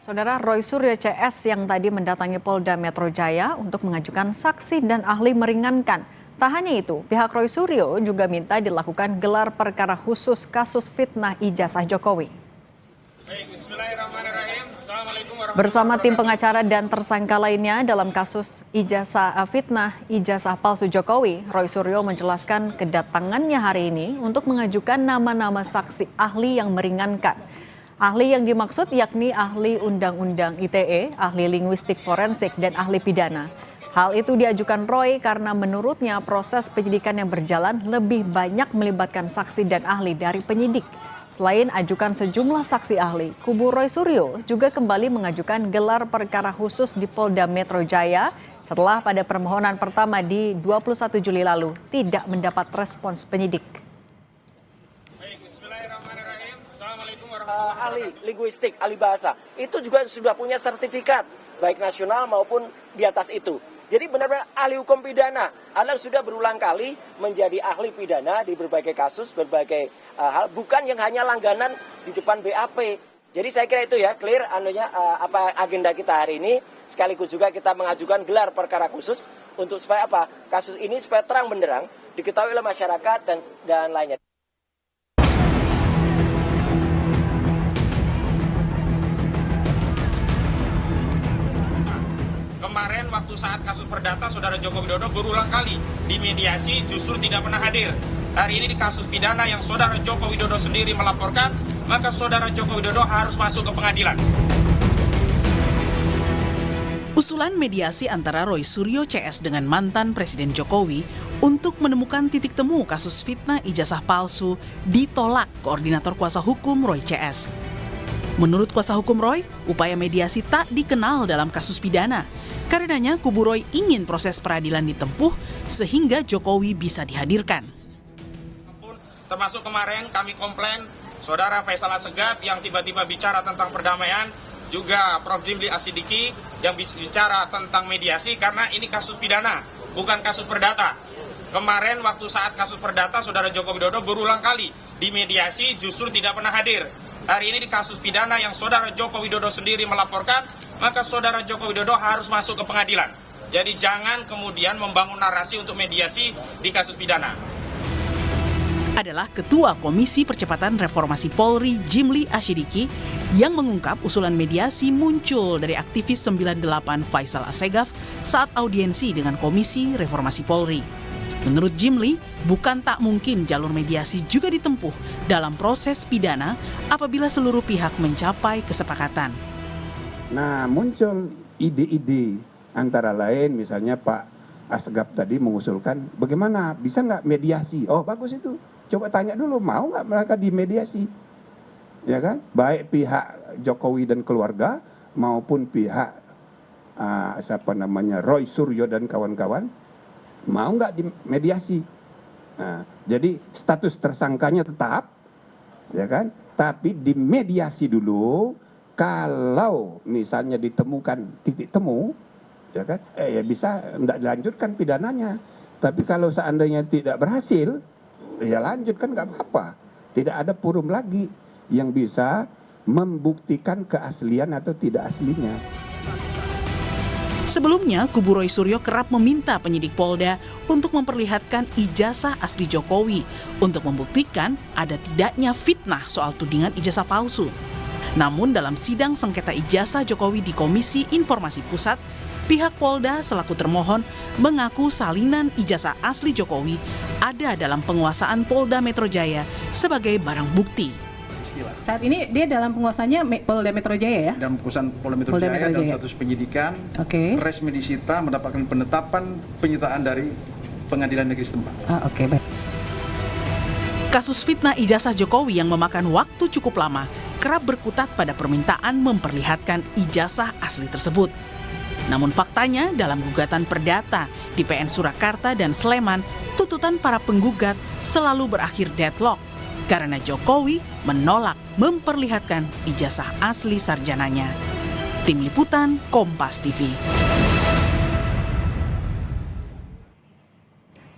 Saudara Roy Suryo CS yang tadi mendatangi Polda Metro Jaya untuk mengajukan saksi dan ahli meringankan. Tak hanya itu, pihak Roy Suryo juga minta dilakukan gelar perkara khusus kasus fitnah ijazah Jokowi. Bersama tim pengacara dan tersangka lainnya dalam kasus fitnah ijazah palsu Jokowi, Roy Suryo menjelaskan kedatangannya hari ini untuk mengajukan nama-nama saksi ahli yang meringankan. Ahli yang dimaksud yakni ahli undang-undang ITE, ahli linguistik forensik, dan ahli pidana. Hal itu diajukan Roy karena menurutnya proses penyidikan yang berjalan lebih banyak melibatkan saksi dan ahli dari penyidik. Selain ajukan sejumlah saksi ahli, kubu Roy Suryo juga kembali mengajukan gelar perkara khusus di Polda Metro Jaya setelah pada permohonan pertama di 21 Juli lalu tidak mendapat respons penyidik. Ahli linguistik, ahli bahasa, itu juga sudah punya sertifikat, baik nasional maupun di atas itu. Jadi benar-benar ahli hukum pidana. Anda sudah berulang kali menjadi ahli pidana di berbagai kasus, berbagai hal, bukan yang hanya langganan di depan BAP. Jadi saya kira itu ya, clear apa agenda kita hari ini. Sekaligus juga kita mengajukan gelar perkara khusus untuk supaya apa? Kasus ini supaya terang benderang diketahui oleh masyarakat dan lainnya. Kemarin waktu saat kasus perdata, Saudara Joko Widodo berulang kali dimediasi justru tidak pernah hadir. Hari ini di kasus pidana yang Saudara Joko Widodo sendiri melaporkan, maka Saudara Joko Widodo harus masuk ke pengadilan. Usulan mediasi antara Roy Suryo CS dengan mantan Presiden Jokowi untuk menemukan titik temu kasus fitnah ijazah palsu ditolak Koordinator Kuasa Hukum Roy CS. Menurut kuasa hukum Roy, upaya mediasi tak dikenal dalam kasus pidana. Karenanya kubu Roy ingin proses peradilan ditempuh sehingga Jokowi bisa dihadirkan. Termasuk kemarin kami komplain Saudara Faisal Assegaf yang tiba-tiba bicara tentang perdamaian, juga Prof. Jimli Asidiki yang bicara tentang mediasi karena ini kasus pidana, bukan kasus perdata. Kemarin waktu saat kasus perdata, Saudara Joko Widodo berulang kali dimediasi justru tidak pernah hadir. Hari ini di kasus pidana yang Saudara Joko Widodo sendiri melaporkan, maka Saudara Joko Widodo harus masuk ke pengadilan. Jadi jangan kemudian membangun narasi untuk mediasi di kasus pidana. Adalah Ketua Komisi Percepatan Reformasi Polri Jimli Asidiki yang mengungkap usulan mediasi muncul dari aktivis 98 Faisal Assegaf saat audiensi dengan Komisi Reformasi Polri. Menurut Jimli, bukan tak mungkin jalur mediasi juga ditempuh dalam proses pidana apabila seluruh pihak mencapai kesepakatan. Nah, muncul ide-ide antara lain misalnya Pak Assegaf tadi mengusulkan bagaimana bisa nggak mediasi? Oh bagus itu, coba tanya dulu mau nggak mereka dimediasi, ya kan? Baik pihak Jokowi dan keluarga maupun pihak Roy Suryo dan kawan-kawan mau nggak dimediasi? Nah, jadi status tersangkanya tetap, ya kan? Tapi dimediasi dulu. Kalau misalnya ditemukan titik temu, ya kan? Ya bisa tidak dilanjutkan pidananya. Tapi kalau seandainya tidak berhasil, ya lanjutkan nggak apa-apa. Tidak ada forum lagi yang bisa membuktikan keaslian atau tidak aslinya. Sebelumnya, kubu Roy Suryo kerap meminta penyidik Polda untuk memperlihatkan ijazah asli Jokowi untuk membuktikan ada tidaknya fitnah soal tudingan ijazah palsu. Namun dalam sidang sengketa ijazah Jokowi di Komisi Informasi Pusat, pihak Polda selaku termohon mengaku salinan ijazah asli Jokowi ada dalam penguasaan Polda Metro Jaya sebagai barang bukti. Saat ini dia dalam penguasaannya Polda Metro Jaya ya? Dalam penguasaan Polda Metro Jaya dalam status penyidikan, resmi disita mendapatkan penetapan penyitaan dari pengadilan negeri setempat. Baik. Kasus fitnah ijazah Jokowi yang memakan waktu cukup lama kerap berkutat pada permintaan memperlihatkan ijazah asli tersebut. Namun faktanya dalam gugatan perdata di PN Surakarta dan Sleman, tuntutan para penggugat selalu berakhir deadlock karena Jokowi menolak memperlihatkan ijazah asli sarjananya. Tim Liputan Kompas TV.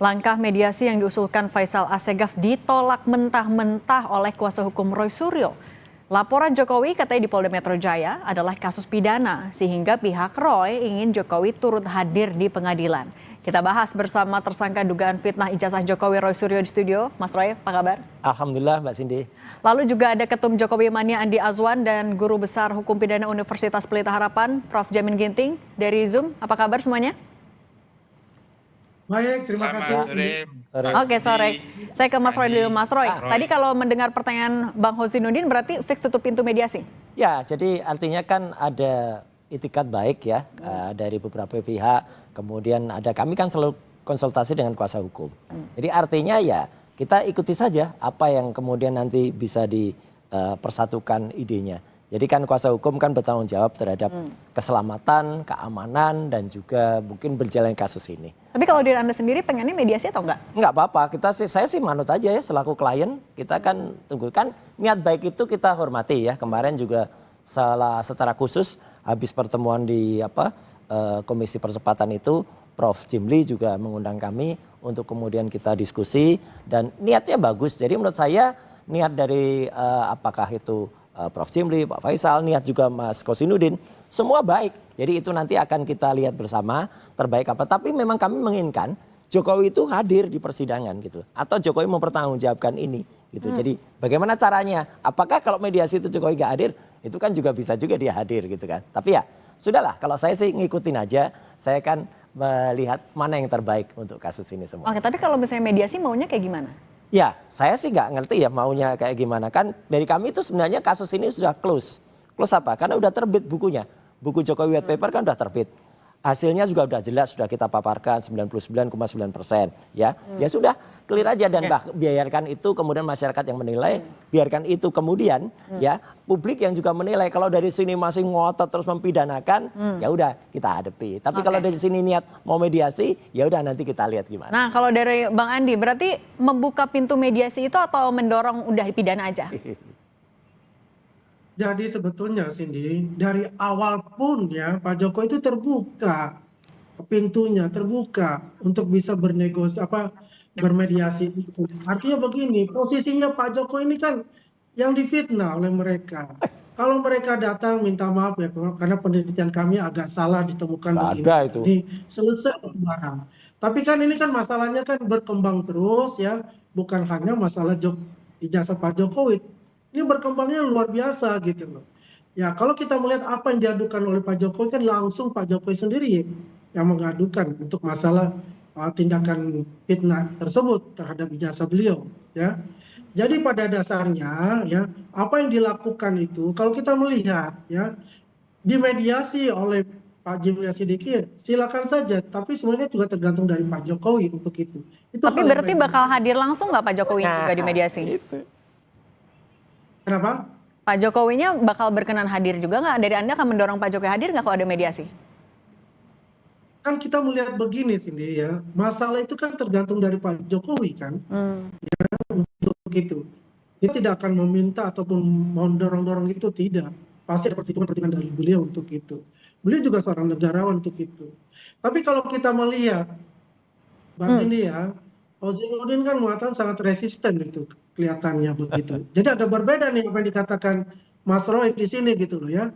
Langkah mediasi yang diusulkan Faisal Assegaf ditolak mentah-mentah oleh kuasa hukum Roy Suryo. Laporan Jokowi katanya di Polda Metro Jaya adalah kasus pidana, sehingga pihak Roy ingin Jokowi turut hadir di pengadilan. Kita bahas bersama tersangka dugaan fitnah ijazah Jokowi, Roy Suryo di studio. Mas Roy, apa kabar? Alhamdulillah, Mbak Cindy. Lalu juga ada Ketum Jokowi Mania Andi Azwan dan Guru Besar Hukum Pidana Universitas Pelita Harapan, Prof. Jamin Ginting dari Zoom. Apa kabar semuanya? Baik, terima kasih. Oke, sore. Saya ke Mas Roy dulu. Mas Roy, tadi kalau mendengar pertanyaan Bang Husainuddin berarti fix tutup pintu mediasi? Ya, jadi artinya kan ada itikat baik ya dari beberapa pihak. Kemudian kami kan selalu konsultasi dengan kuasa hukum. Jadi artinya ya kita ikuti saja apa yang kemudian nanti bisa dipersatukan idenya. Jadi kan kuasa hukum kan bertanggung jawab terhadap keselamatan, keamanan, dan juga mungkin berjalan kasus ini. Tapi kalau dari Anda sendiri pengennya mediasi atau enggak? Enggak apa-apa, saya sih manut aja ya selaku klien. Kita kan tunggu, kan niat baik itu kita hormati ya. Kemarin juga secara khusus habis pertemuan di Komisi Percepatan itu, Prof. Jimli juga mengundang kami untuk kemudian kita diskusi dan niatnya bagus. Jadi menurut saya niat dari apakah itu Prof. Jimli, Pak Faisal, niat juga Mas Husainuddin, semua baik. Jadi itu nanti akan kita lihat bersama terbaik apa. Tapi memang kami menginginkan Jokowi itu hadir di persidangan gitu. Atau Jokowi mempertanggungjawabkan ini gitu. Jadi bagaimana caranya? Apakah kalau mediasi itu Jokowi gak hadir, itu kan juga bisa juga dia hadir gitu kan. Tapi ya sudahlah, kalau saya sih ngikutin aja. Saya kan melihat mana yang terbaik untuk kasus ini semua. Oke, tapi kalau misalnya mediasi maunya kayak gimana? Ya, saya sih nggak ngerti ya maunya kayak gimana. Kan dari kami itu sebenarnya kasus ini sudah close. Close apa? Karena udah terbit bukunya. Buku Jokowi White Paper kan udah terbit. Hasilnya juga udah jelas, sudah kita paparkan 99,9%. Ya, ya sudah clear aja dan biarkan itu kemudian masyarakat yang menilai. Biarkan itu kemudian ya publik yang juga menilai. Kalau dari sini masih ngotot terus mempidanakan, ya udah kita hadapi. Tapi kalau dari sini niat mau mediasi, ya udah nanti kita lihat gimana. Nah, kalau dari Bang Andi berarti membuka pintu mediasi itu atau mendorong udah pidana aja? Jadi sebetulnya Cindy, dari awal pun ya Pak Jokowi itu terbuka pintunya, terbuka untuk bisa bermediasi. Artinya begini, posisinya Pak Jokowi ini kan yang difitnah oleh mereka. Kalau mereka datang minta maaf ya, karena penelitian kami agak salah ditemukan begini. Ada itu. Jadi selesai itu barang. Tapi kan ini kan masalahnya kan berkembang terus ya, bukan hanya masalah ijazah Pak Jokowi. Ini berkembangnya luar biasa gitu loh. Ya kalau kita melihat apa yang diadukan oleh Pak Jokowi kan langsung Pak Jokowi sendiri yang mengadukan untuk masalah tindakan fitnah tersebut terhadap ijazah beliau. Ya, jadi pada dasarnya ya apa yang dilakukan itu kalau kita melihat ya dimediasi oleh Pak Jimli Sidiki silakan saja. Tapi semuanya juga tergantung dari Pak Jokowi untuk itu. Tapi berarti bakal hadir langsung nggak Pak Jokowi juga di mediasi? Kenapa? Pak Jokowinya bakal berkenan hadir juga nggak? Dari Anda akan mendorong Pak Jokowi hadir nggak kalau ada mediasi? Kan kita melihat begini Cindy ya, masalah itu kan tergantung dari Pak Jokowi kan. Ya, untuk itu. Dia tidak akan meminta ataupun mendorong-dorong itu, tidak. Pasti ada pertimbangan dari beliau untuk itu. Beliau juga seorang negarawan untuk itu. Tapi kalau kita melihat, Mbak Cindy ya, Husainuddin kan mengatakan sangat resisten itu kelihatannya begitu. Jadi agak berbeda nih apa yang dikatakan Mas Roy di sini gitu loh ya.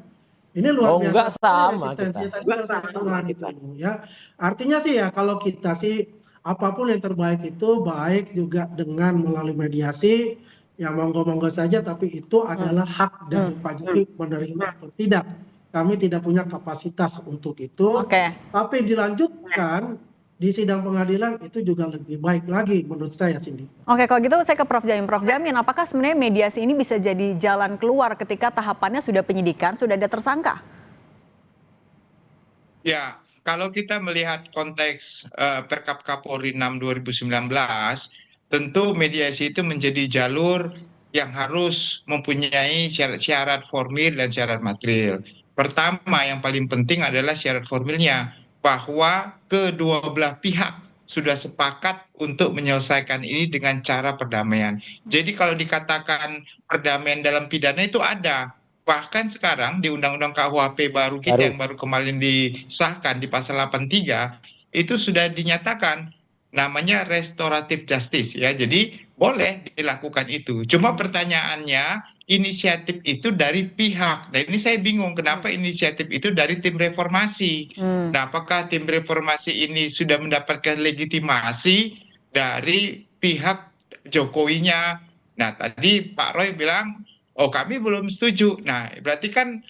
Ini luar biasa. Enggak sama kita. Gitu, ya. Artinya sih ya kalau kita sih apapun yang terbaik itu baik juga dengan melalui mediasi. Ya monggo-monggo saja tapi itu adalah hak dari Pak Jokowi menerima atau tidak. Kami tidak punya kapasitas untuk itu. Tapi dilanjutkan di sidang pengadilan itu juga lebih baik lagi menurut saya Cindy. Oke, kalau gitu saya ke Prof. Jamin. Prof. Jamin, apakah sebenarnya mediasi ini bisa jadi jalan keluar ketika tahapannya sudah penyidikan, sudah ada tersangka? Ya, kalau kita melihat konteks Perkap Kapolri 6 2019, tentu mediasi itu menjadi jalur yang harus mempunyai syarat formil dan syarat material. Pertama yang paling penting adalah syarat formilnya, bahwa kedua belah pihak sudah sepakat untuk menyelesaikan ini dengan cara perdamaian. Jadi kalau dikatakan perdamaian dalam pidana itu ada. Bahkan sekarang di Undang-Undang KUHP baru kita yang baru kemarin disahkan di pasal 83, itu sudah dinyatakan namanya restoratif justice ya. Jadi boleh dilakukan itu. Cuma pertanyaannya inisiatif itu dari pihak. Nah ini saya bingung kenapa inisiatif itu dari tim reformasi. Nah apakah tim reformasi ini sudah mendapatkan legitimasi dari pihak Jokowinya? Nah tadi Pak Roy bilang, oh kami belum setuju. Nah berarti kan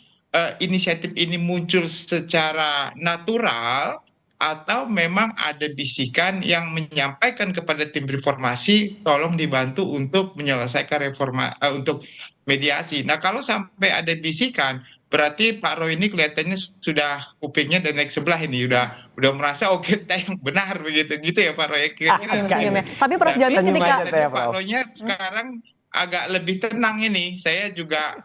inisiatif ini muncul secara natural atau memang ada bisikan yang menyampaikan kepada tim reformasi tolong dibantu untuk menyelesaikan untuk mediasi. Nah kalau sampai ada bisikan berarti Pak Roy ini kelihatannya sudah kupingnya dan naik sebelah ini udah merasa oke kita yang benar begitu gitu ya Pak Roy kira-kira. Tapi Prof Jamin ketika Pak Roy-nya sekarang agak lebih tenang ini. Saya juga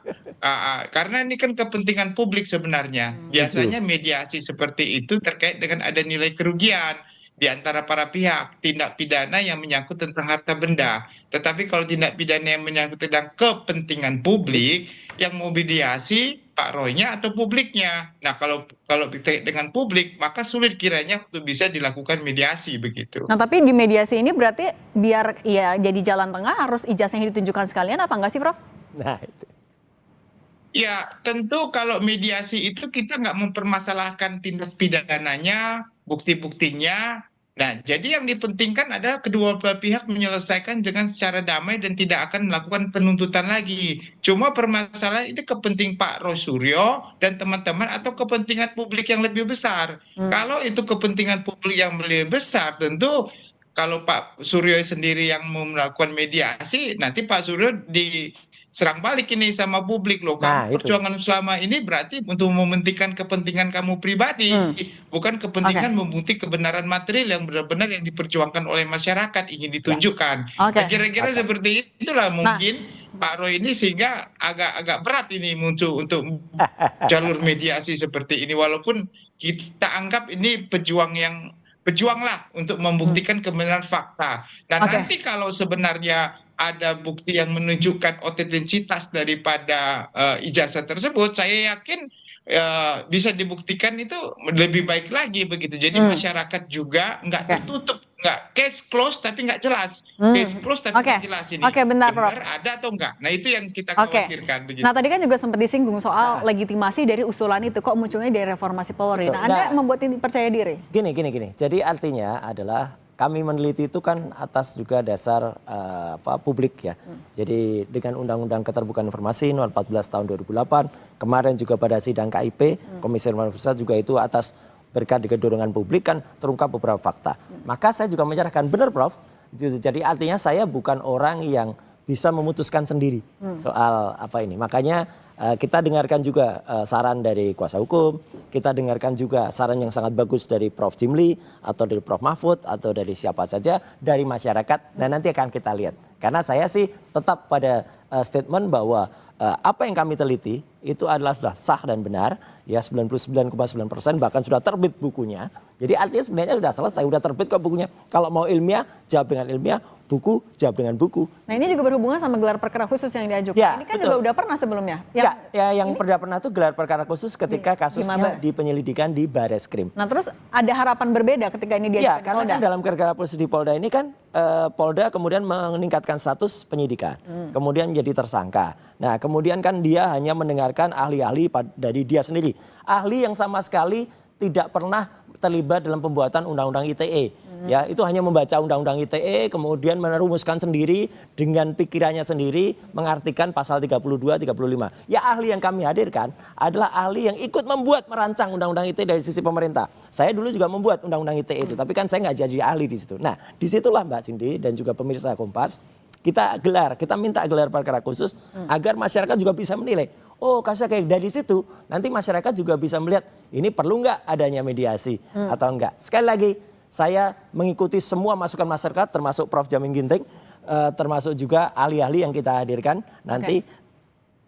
karena ini kan kepentingan publik sebenarnya. Biasanya mediasi seperti itu terkait dengan ada nilai kerugian di antara para pihak, tindak pidana yang menyangkut tentang harta benda. Tetapi kalau tindak pidana yang menyangkut tentang kepentingan publik, yang mau mediasi Pak Roy-nya atau publiknya. Nah kalau terkait dengan publik, maka sulit kiranya untuk bisa dilakukan mediasi begitu. Nah tapi di mediasi ini berarti biar ya jadi jalan tengah harus ijazah yang ditunjukkan sekalian apa enggak sih Prof? Nah itu. Ya tentu kalau mediasi itu kita nggak mempermasalahkan tindak pidananya, bukti-buktinya. Nah jadi yang dipentingkan adalah kedua belah pihak menyelesaikan dengan secara damai dan tidak akan melakukan penuntutan lagi. Cuma permasalahan itu kepentingan Pak Roy Suryo dan teman-teman atau kepentingan publik yang lebih besar. Kalau itu kepentingan publik yang lebih besar tentu kalau Pak Suryo sendiri yang mau melakukan mediasi nanti Pak Suryo diserang balik ini sama publik loh. Kamu perjuangan selama ini berarti untuk mementingkan kepentingan kamu pribadi, bukan kepentingan membukti kebenaran material yang benar-benar yang diperjuangkan oleh masyarakat ingin ditunjukkan. Kira-kira seperti itulah mungkin Pak Roy ini sehingga agak berat ini muncul untuk jalur mediasi seperti ini. Walaupun kita anggap ini pejuanglah untuk membuktikan kebenaran fakta. Dan nanti kalau sebenarnya ada bukti yang menunjukkan otentisitas daripada ijazah tersebut, saya yakin bisa dibuktikan itu lebih baik lagi begitu. Jadi masyarakat juga nggak tertutup, nggak case close tapi nggak jelas, case close tapi nggak jelas ini. Benar, Prof. Ada atau enggak? Nah itu yang kita khawatirkan. Begitu. Nah tadi kan juga sempat disinggung soal legitimasi dari usulan itu kok munculnya dari reformasi Polri. Nah Anda membuat ini percaya diri? Gini. Jadi artinya adalah kami meneliti itu kan atas juga dasar publik ya. Jadi dengan Undang-Undang Keterbukaan Informasi Nomor 14 Tahun 2008, kemarin juga pada sidang KIP, Komisi Pemberantasan Pusat juga itu atas berkat dengan dorongan publik kan terungkap beberapa fakta. Maka saya juga menyerahkan benar Prof. Jadi artinya saya bukan orang yang bisa memutuskan sendiri soal apa ini. Makanya kita dengarkan juga saran dari kuasa hukum, kita dengarkan juga saran yang sangat bagus dari Prof. Jimli atau dari Prof. Mahfud atau dari siapa saja dari masyarakat dan nanti akan kita lihat. Karena saya sih tetap pada statement bahwa apa yang kami teliti itu adalah sudah sah dan benar, ya 99,9% bahkan sudah terbit bukunya. Jadi artinya sebenarnya sudah selesai, sudah terbit kok bukunya. Kalau mau ilmiah, jawab dengan ilmiah, buku, jawab dengan buku. Nah ini juga berhubungan sama gelar perkara khusus yang diajukan. Ya, ini kan juga udah pernah sebelumnya. Yang pernah itu gelar perkara khusus ketika kasusnya di penyelidikan di Bareskrim. Nah terus ada harapan berbeda ketika ini diajukan di Polda. Karena kan dalam perkara khusus di Polda ini kan Polda kemudian meningkatkan status penyidikan, kemudian menjadi tersangka. Nah kemudian kan dia hanya mendengarkan ahli-ahli dari dia sendiri. Ahli yang sama sekali tidak pernah terlibat dalam pembuatan undang-undang ITE. Ya, itu hanya membaca undang-undang ITE kemudian merumuskan sendiri dengan pikirannya sendiri mengartikan pasal 32, 35. Ya ahli yang kami hadirkan adalah ahli yang ikut merancang undang-undang ITE dari sisi pemerintah. Saya dulu juga membuat undang-undang ITE itu, tapi kan saya nggak jadi ahli di situ. Nah, disitulah Mbak Cindy dan juga pemirsa Kompas, kita minta gelar perkara khusus agar masyarakat juga bisa menilai. Oh kasusnya kayak dari situ, nanti masyarakat juga bisa melihat ini perlu nggak adanya mediasi atau enggak. Sekali lagi, saya mengikuti semua masukan masyarakat termasuk Prof. Jamin Ginting, termasuk juga ahli-ahli yang kita hadirkan. Nanti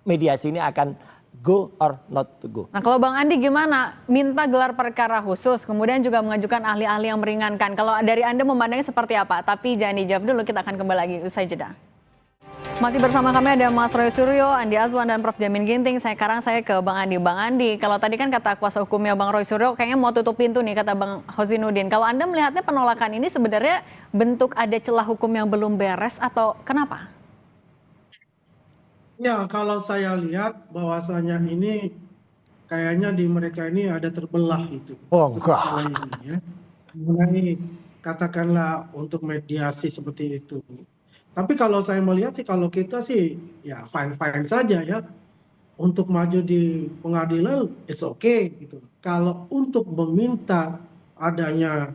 mediasi ini akan go or not to go. Nah kalau Bang Andi gimana? Minta gelar perkara khusus, kemudian juga mengajukan ahli-ahli yang meringankan. Kalau dari Anda memandangnya seperti apa? Tapi jangan dijawab dulu, kita akan kembali lagi usai jeda. Masih bersama kami ada Mas Roy Suryo, Andi Azwan, dan Prof. Jamin Ginting. Sekarang saya ke Bang Andi. Bang Andi, kalau tadi kan kata kuasa hukumnya Bang Roy Suryo, kayaknya mau tutup pintu nih, kata Bang Hosinuddin. Kalau Anda melihatnya penolakan ini sebenarnya bentuk ada celah hukum yang belum beres atau kenapa? Ya, kalau saya lihat bahwasanya ini kayaknya di mereka ini ada terbelah itu. Oh Untuk enggak. masalah ini ya. Mengenai katakanlah untuk mediasi seperti itu. Tapi kalau saya melihat sih kalau kita sih ya fine-fine saja ya. Untuk maju di pengadilan it's okay gitu. Kalau untuk meminta adanya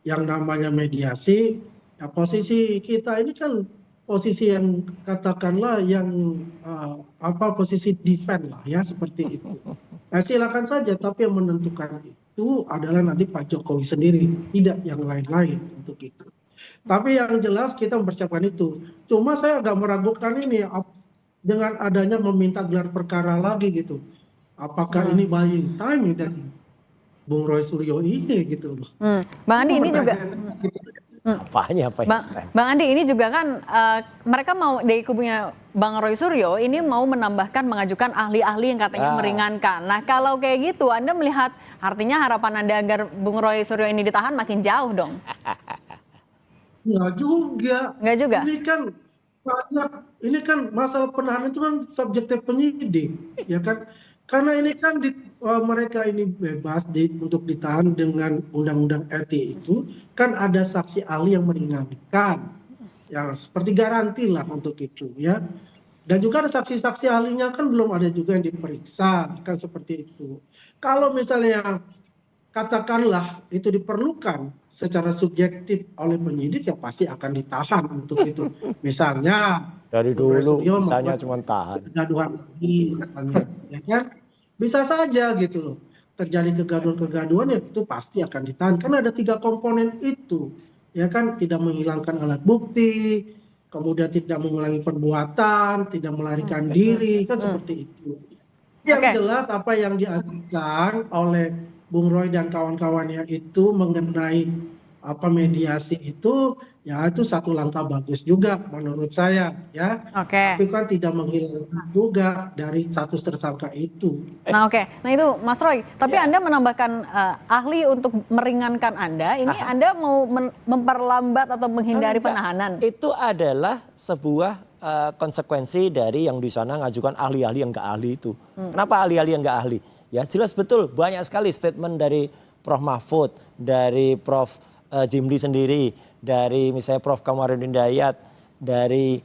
yang namanya mediasi, ya posisi kita ini kan posisi yang katakanlah yang posisi defend lah ya seperti itu. Nah, silakan saja, tapi yang menentukan itu adalah nanti Pak Jokowi sendiri, tidak yang lain-lain untuk itu. Tapi yang jelas kita mempersiapkan itu. Cuma saya agak meragukan ini dengan adanya meminta gelar perkara lagi gitu. Apakah ini buying time dari Bung Roy Suryo ini gitu loh. Bang Andi ini juga. Apanya apa Bang Andi ini juga kan mereka mau dari kubunya Bang Roy Suryo ini mau menambahkan mengajukan ahli-ahli yang katanya meringankan. Nah kalau kayak gitu Anda melihat artinya harapan Anda agar Bung Roy Suryo ini ditahan makin jauh dong? Nggak juga. Nggak juga? Ini kan masalah penahanan itu kan subjektif penyidik, ya kan? Karena ini kan mereka ini bebas untuk ditahan dengan undang-undang RT itu kan ada saksi ahli yang meringankan, yang seperti garansi lah untuk itu ya. Dan juga ada saksi-saksi ahlinya kan belum ada juga yang diperiksa kan seperti itu. Kalau misalnya katakanlah itu diperlukan secara subjektif oleh penyidik ya pasti akan ditahan untuk itu. Misalnya dari dulu misalnya cuma tahan. Kegaduhan lagi, ya kan? Bisa saja gitu loh. Terjadi kegaduhan-kegaduhan ya itu pasti akan ditahan. Karena ada 3 komponen itu, ya kan? Tidak menghilangkan alat bukti, kemudian tidak mengulangi perbuatan, tidak melarikan diri, kan seperti itu. Yang jelas apa yang diajukan oleh Bung Roy dan kawan-kawannya itu mengenai mediasi itu ya itu satu langkah bagus juga menurut saya ya. Tapi kan tidak menghilangkan juga dari status tersangka itu. Nah nah itu Mas Roy, tapi Anda menambahkan ahli untuk meringankan Anda, ini Anda mau memperlambat atau menghindari penahanan? Itu adalah sebuah konsekuensi dari yang di sana ngajukan ahli-ahli yang nggak ahli itu. Kenapa ahli-ahli yang nggak ahli? Ya jelas betul banyak sekali statement dari Prof Mahfud, dari Prof Jimli sendiri, dari misalnya Prof Kamarudin Dayat, dari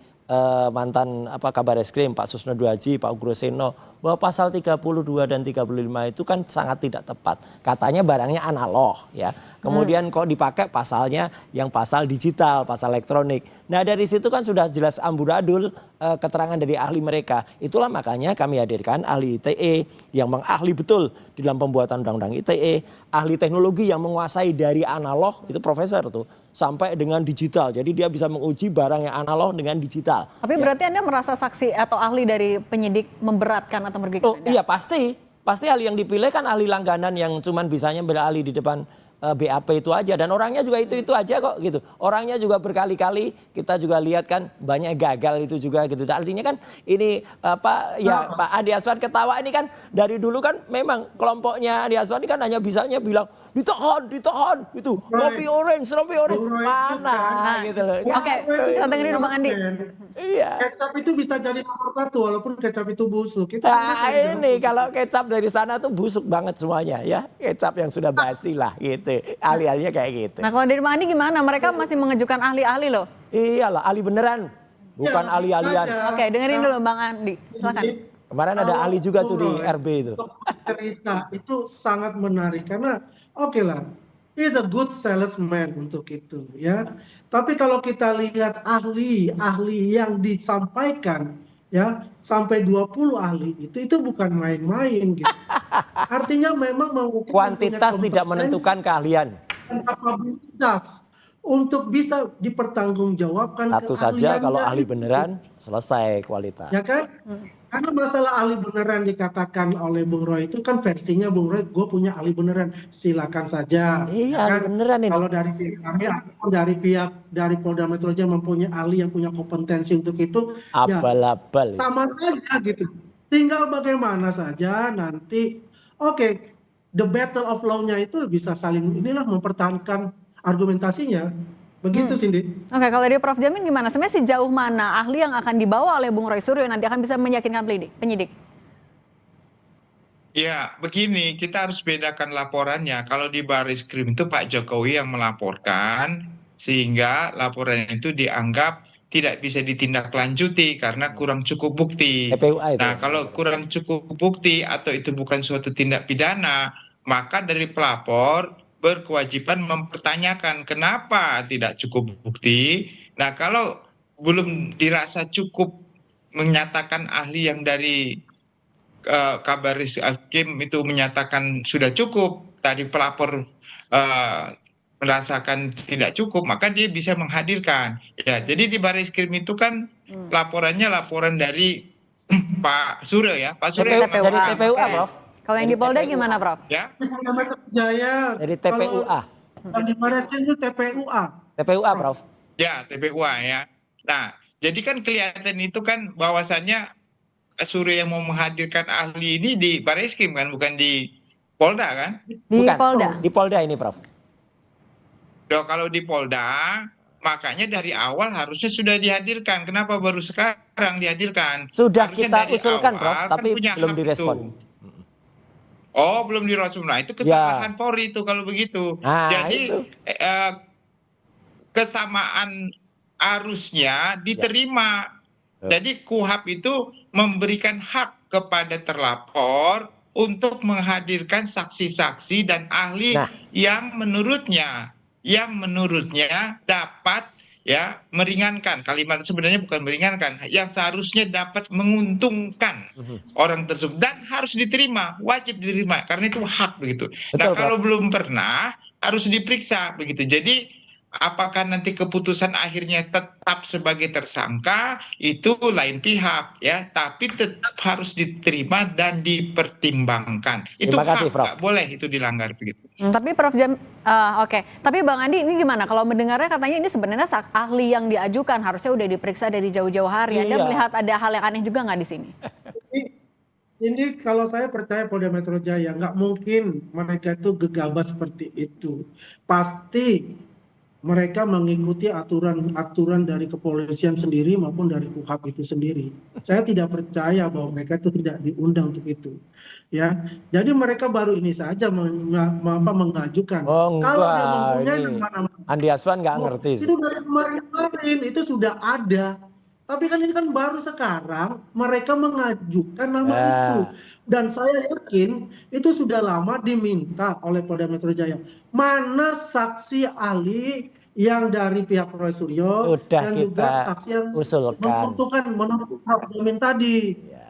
mantan Kabar Eskrim Pak Susno Duaji, Pak Ugroseno, bahwa pasal 32 dan 35 itu kan sangat tidak tepat. Katanya barangnya analog ya. Kemudian kok dipakai pasalnya yang pasal digital, pasal elektronik. Nah dari situ kan sudah jelas amburadul keterangan dari ahli mereka. Itulah makanya kami hadirkan ahli ITE yang mengahli betul di dalam pembuatan undang-undang ITE. Ahli teknologi yang menguasai dari analog, itu profesor tuh, sampai dengan digital. Jadi dia bisa menguji barang yang analog dengan digital. Tapi berarti Anda merasa saksi atau ahli dari penyidik memberatkan atau merugikan Anda? Iya pasti. Pasti ahli yang dipilih kan ahli langganan yang cuman bisanya berahli di depan BAP itu aja, dan orangnya juga itu aja kok gitu. Orangnya juga berkali-kali kita juga lihat kan banyak gagal itu juga gitu. Artinya kan ini Pak Andi Aswan ketawa ini kan dari dulu kan memang kelompoknya Andi Aswan ini kan hanya bisanya bilang ditahan itu rompi orange mana gitu loh. Oke, kita dengerin Bang Andi. Iya. Kecap itu bisa jadi nomor 1 walaupun kecap itu busuk. Nah ini kalau kecap dari sana tuh busuk banget semuanya ya. Kecap yang sudah basi lah gitu. Ahli-ahlinya kayak gitu. Nah kalau dari Bang Andi gimana? Mereka masih mengajukan ahli-ahli loh. Iyalah ahli beneran. Bukan ahli-ahlian. Oke, dengerin dulu Bang Andi. Silakan. Kemarin ada ahli juga tuh di RB itu. Cerita itu sangat menarik karena oke lah, he's a good salesman untuk itu ya. Tapi kalau kita lihat ahli yang disampaikan ya sampai 20 ahli itu bukan main-main gitu. Artinya memang kuantitas tidak menentukan keahlian. Kapabilitas untuk bisa dipertanggungjawabkan. Satu saja kalau ahli beneran selesai kualitas. Ya kan? Karena masalah ahli beneran dikatakan oleh Bung Roy itu kan versinya Bung Roy, gue punya ahli beneran, silakan saja. Iya, kan? ahli beneran ini. Kalau dari pihak kami ataupun dari Polda Metro Jaya mempunyai ahli yang punya kompetensi untuk itu, abal-abal. Ya, sama saja gitu. Tinggal bagaimana saja nanti, the battle of law-nya itu bisa saling mempertahankan argumentasinya. Begitu Cindy. Oke, kalau dari Prof Jamin gimana? Sebenarnya sejauh mana ahli yang akan dibawa oleh Bung Roy Suryo nanti akan bisa meyakinkan penyidik? Ya, begini, kita harus bedakan laporannya. Kalau di Baris Krim itu Pak Jokowi yang melaporkan, sehingga laporan itu dianggap tidak bisa ditindaklanjuti karena kurang cukup bukti. TPUA itu. Nah, kalau kurang cukup bukti atau itu bukan suatu tindak pidana, maka dari pelapor berkewajiban mempertanyakan kenapa tidak cukup bukti. Nah, kalau belum dirasa cukup menyatakan ahli yang dari Kabaris-Krim itu menyatakan sudah cukup, tadi pelapor merasakan tidak cukup, maka dia bisa menghadirkan. Ya, jadi di Baris-Krim itu kan laporan dari Pak Suryo ya, Pak Suryo dari TPUA, Prof. Kalau yang di Polda gimana, Prof? Ya. Polda Metro Jaya. Dari TPUA. Kalau di Baris-Krim itu TPUA. TPUA, Prof. Ya, TPUA ya. Nah, jadi kan kelihatan itu kan bahwasannya Suryo yang mau menghadirkan ahli ini di Baris-Krim kan, bukan di Polda kan? Di Polda. Di Polda ini, Prof. Kalau di Polda, makanya dari awal harusnya sudah dihadirkan. Kenapa baru sekarang dihadirkan? Sudah Harusnya kita dari usulkan, awal Prof, kan tapi punya belum hak direspon. itu. Oh, belum direspon. Nah, itu kesalahan Polri itu kalau begitu. Nah, jadi itu. Kesamaan arusnya diterima. Jadi KUHP itu memberikan hak kepada terlapor untuk menghadirkan saksi-saksi dan ahli yang menurutnya dapat ya meringankan, kalimat sebenarnya bukan meringankan, yang seharusnya dapat menguntungkan orang tersebut dan harus diterima, wajib diterima karena itu hak begitu. Nah, kalau belum pernah harus diperiksa begitu. Jadi apakah nanti keputusan akhirnya tetap sebagai tersangka itu lain pihak ya, tapi tetap harus diterima dan dipertimbangkan. Itu hak, nggak boleh itu dilanggar begitu. Tapi Prof oke. Tapi Bang Andi ini gimana? Kalau mendengarnya katanya ini sebenarnya ahli yang diajukan harusnya udah diperiksa dari jauh-jauh hari. Anda melihat ada hal yang aneh juga nggak di sini? Ini kalau saya percaya Polda Metro Jaya nggak mungkin mereka itu gegabah seperti itu. Pasti mereka mengikuti aturan dari kepolisian sendiri maupun dari KUHP itu sendiri. Saya tidak percaya bahwa mereka itu tidak diundang untuk itu. Ya, jadi mereka baru ini saja mengajukan. Kalau dia mempunyai nama-nama, Andi Aswan nggak ngerti sih. Itu dari kemarin itu sudah ada. Tapi kan ini kan baru sekarang mereka mengajukan nama itu. Dan saya yakin itu sudah lama diminta oleh Polda Metro Jaya. Mana saksi ahli yang dari pihak Roy Suryo dan juga saksi yang menentukan menurut Prof Jamin tadi.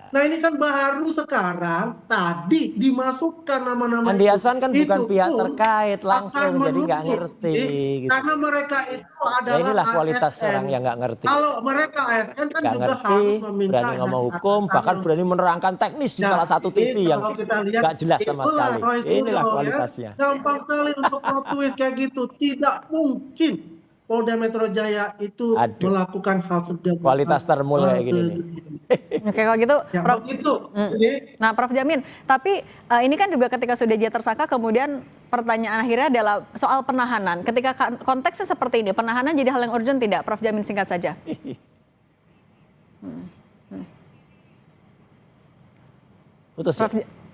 Nah, ini kan baru sekarang tadi dimasukkan nama-nama Andi Aswan kan bukan pihak pun terkait langsung, jadi nggak ngerti. Gitu. Karena mereka itu adalah ya inilah kualitas ASN. orang yang nggak ngerti. Kalau mereka ASN kan nggak juga ngerti, harus meminta berani ngomong hukum, bahkan berani menerangkan teknis di salah satu TV yang nggak jelas sama sekali. Inilah kualitasnya. Gampang sekali untuk plot twist kayak gitu. Tidak mungkin Polda Metro Jaya itu melakukan hal seperti itu. Kualitas termul kayak gini nih. Oke, kalau gitu, ya, Prof. Nah, Prof Jamin, tapi ini kan juga ketika sudah dia tersangka, kemudian pertanyaan akhirnya adalah soal penahanan. Ketika konteksnya seperti ini, penahanan jadi hal yang urgent tidak? Prof Jamin, singkat saja. Putus ya?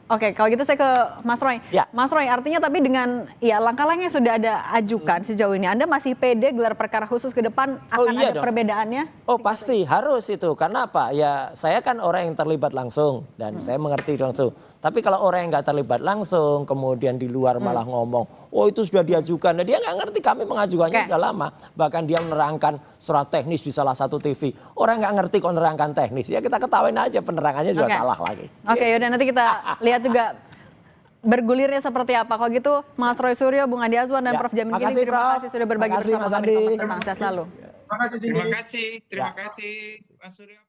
Oke, kalau gitu saya ke Mas Roy. Ya. Mas Roy, artinya tapi dengan ya langkah-langkah yang sudah ada ajukan sejauh ini, Anda masih pede gelar perkara khusus ke depan akan ada perbedaannya? Oh pasti, harus itu. Karena apa? Ya saya kan orang yang terlibat langsung dan saya mengerti langsung. Tapi kalau orang yang nggak terlibat langsung, kemudian di luar malah ngomong, oh itu sudah diajukan. Nah, dia nggak ngerti, kami mengajukannya sudah lama. Bahkan dia menerangkan surat teknis di salah satu TV. Orang nggak ngerti kok menerangkan teknis. Ya kita ketawain aja, penerangannya juga salah lagi. Oke, yaudah nanti kita lihat juga bergulirnya seperti apa. Kalau gitu Mas Roy Suryo, Bung Andi Azwan, dan Prof Jamin Ginting, terima kasih sudah berbagi bersama kami di Kompas Petang. Sehat selalu. Terima kasih, Mas Suryo.